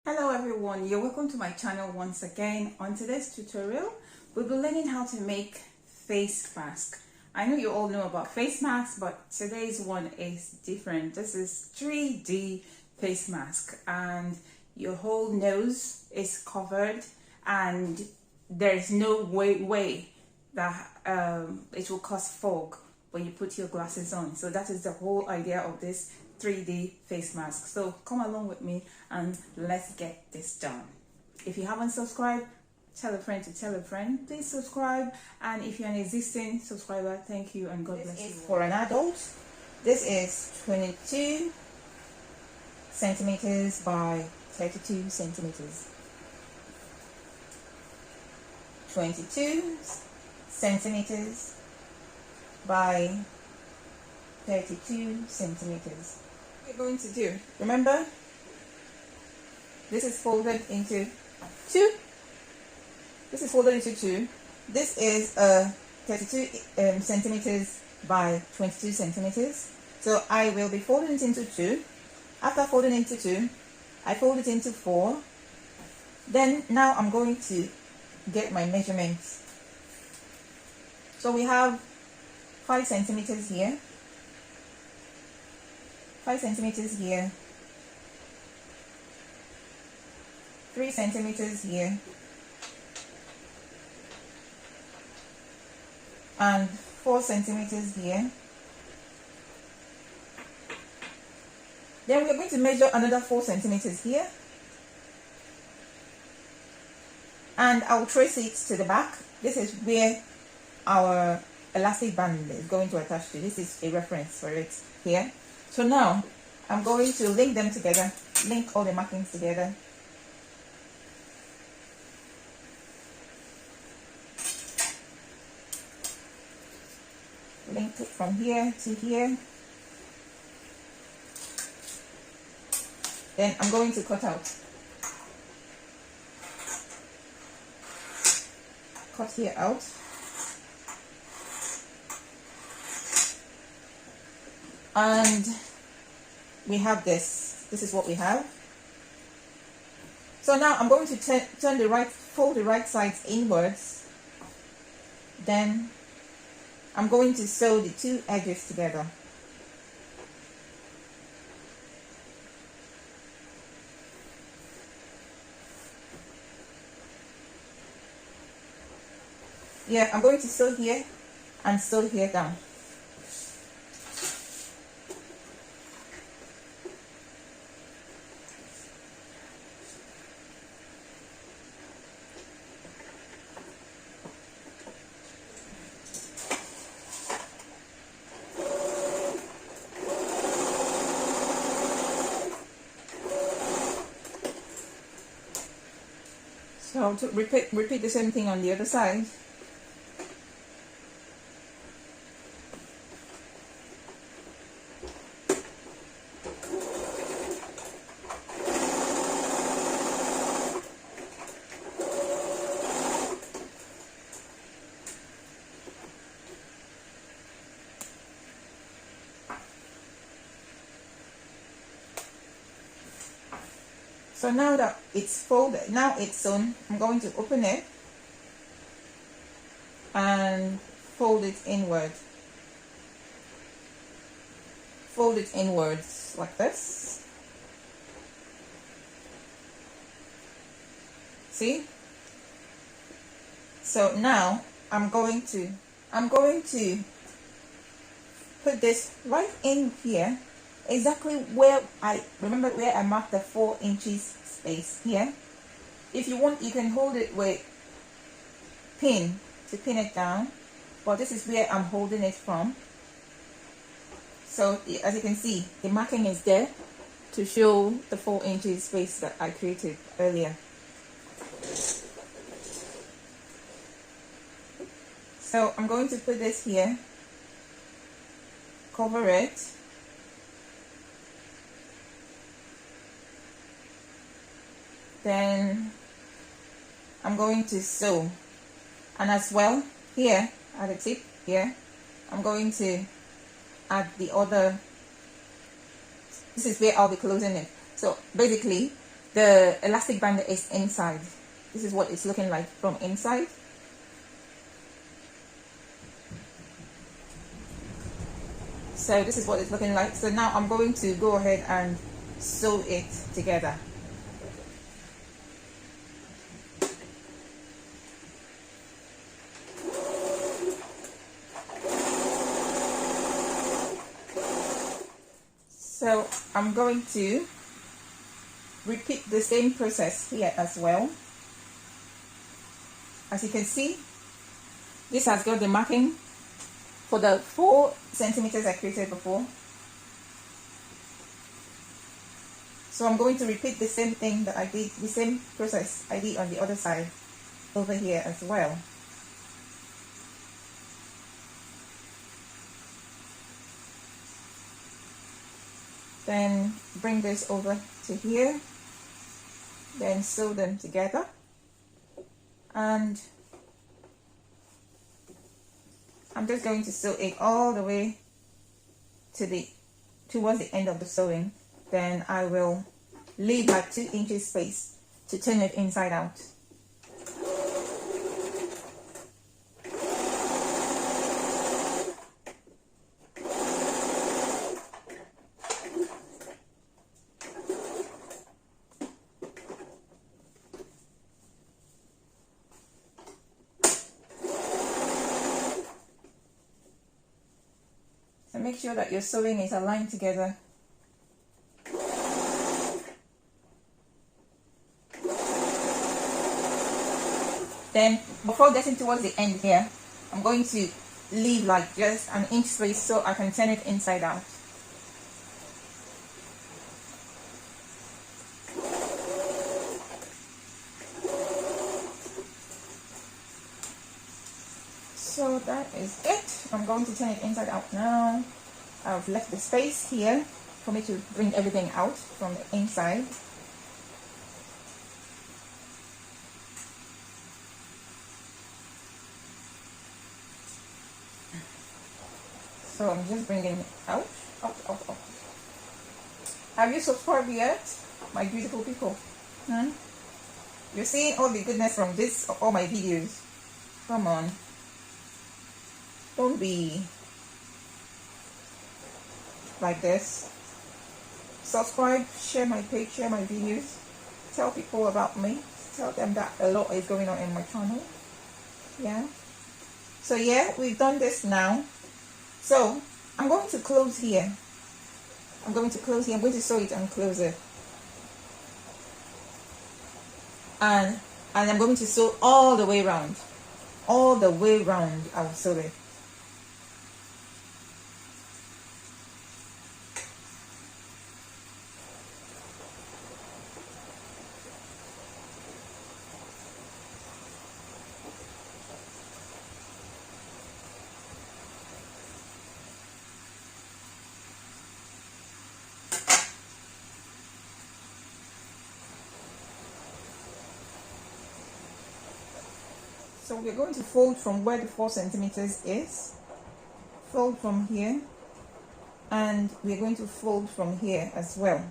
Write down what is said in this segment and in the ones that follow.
Hello everyone, you're welcome to my channel once again. On today's tutorial, we'll be learning how to make face mask. I know you all know about face masks, but today's one is different. This is 3D face mask and your whole nose is covered and there's no way that it will cause fog when you put your glasses on. So that is the whole idea of this 3D face mask. So come along with me and let's get this done. If you haven't subscribed, tell a friend to tell a friend. Please subscribe, and if you're an existing subscriber, thank you and God bless you. For an adult, this is 22 centimeters by 32 centimeters. 22 centimeters by 32 centimeters. What we're going to do, remember, this is folded into two. This is folded into two. This is 32 centimeters by 22 centimeters. So I will be folding it into two. After folding into two, I fold it into four. Then now I'm going to get my measurements. So we have 5 centimeters here. 5 centimeters here, 3 centimeters here, and 4 centimeters here. Then we're going to measure another 4 centimeters here, and I'll trace it to the back. This is where our elastic band is going to attach to. This is a reference for it here. So now I'm going to link them together, link all the markings together. Link it from here to here. Then I'm going to cut out. Cut here out. And we have this. This is what we have. So now I'm going to fold the right sides inwards. Then I'm going to sew the two edges together. Yeah, I'm going to sew here and sew here down. So to repeat the same thing on the other side. So now that it's folded, now it's sewn, I'm going to open it and fold it inward. Fold it inwards like this. See? So now I'm going to put this right in here. Exactly where I marked the 4 inches space here. If you want, you can hold it with pin to pin it down, but this is where I'm holding it from. So as you can see, the marking is there to show the 4 inches space that I created earlier. So I'm going to put this here, cover it. Then I'm going to sew, and as well here at the tip here I'm going to add the other. This is where I'll be closing it. So basically the elastic band is inside. This is what it's looking like from inside. So this is what it's looking like. So now I'm going to go ahead and sew it together. So I'm going to repeat the same process here as well. As you can see, this has got the marking for the 4 centimeters I created before. So I'm going to repeat the same thing that I did, the same process I did on the other side over here as well. Then bring this over to here, then sew them together, and I'm just going to sew it all the way to towards the end of the sewing. Then I will leave like 2 inches space to turn it inside out. So make sure that your sewing is aligned together. Then before getting towards the end here, I'm going to leave like just an inch space so I can turn it inside out. So that is it. I'm going to turn it inside out now. I've left the space here for me to bring everything out from the inside. So I'm just bringing it out. Have you subscribed yet, my beautiful people? You're seeing all the goodness from this, all my videos. Come on. Don't be like this. Subscribe, share my page, share my videos. Tell people about me. Tell them that a lot is going on in my channel. Yeah. So yeah, we've done this now. So I'm going to close here. I'm going to sew it and close it. And I'm going to sew all the way around. All the way around I'll sew it. So we're going to fold from where the 4 centimeters is. Fold from here. And we're going to fold from here as well.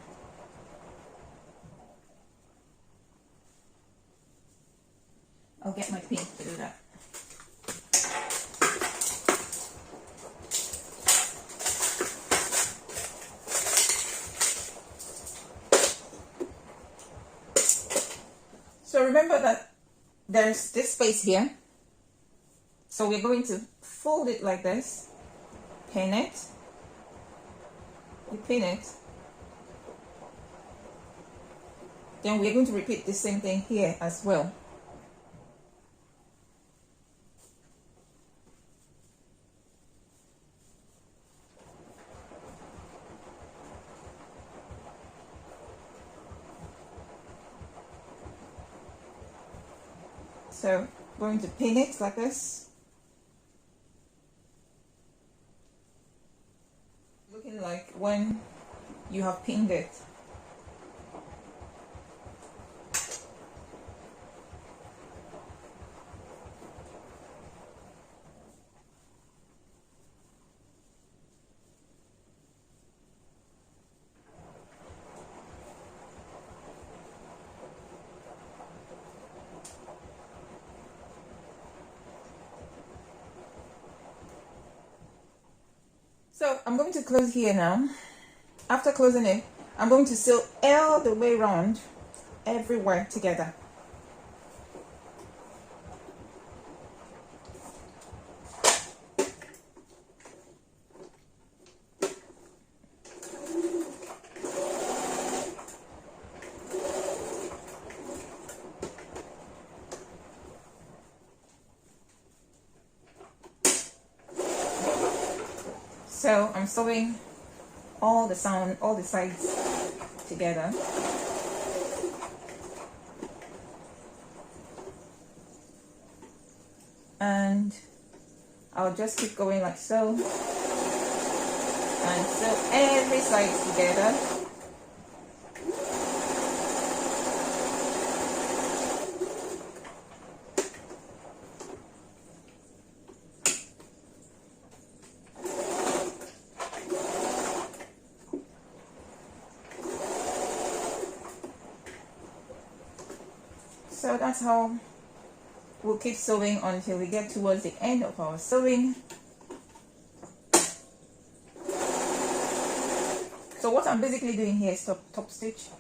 I'll get my pin to do that. So remember that there's this space here. So we're going to fold it like this, pin it, you pin it, then we're going to repeat the same thing here as well. So going to pin it like this. Looking like when you have pinned it. So I'm going to close here now. After closing it, I'm going to sew all the way around everywhere together. So I'm sewing all the sides together. And I'll just keep going like so. And sew every side together. So that's how we'll keep sewing until we get towards the end of our sewing. So what I'm basically doing here is top stitch. So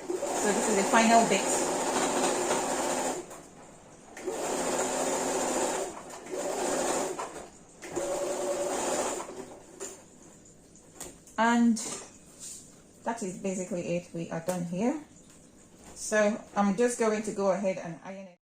this is the final bit. And that is basically it. We are done here. So I'm just going to go ahead and iron it.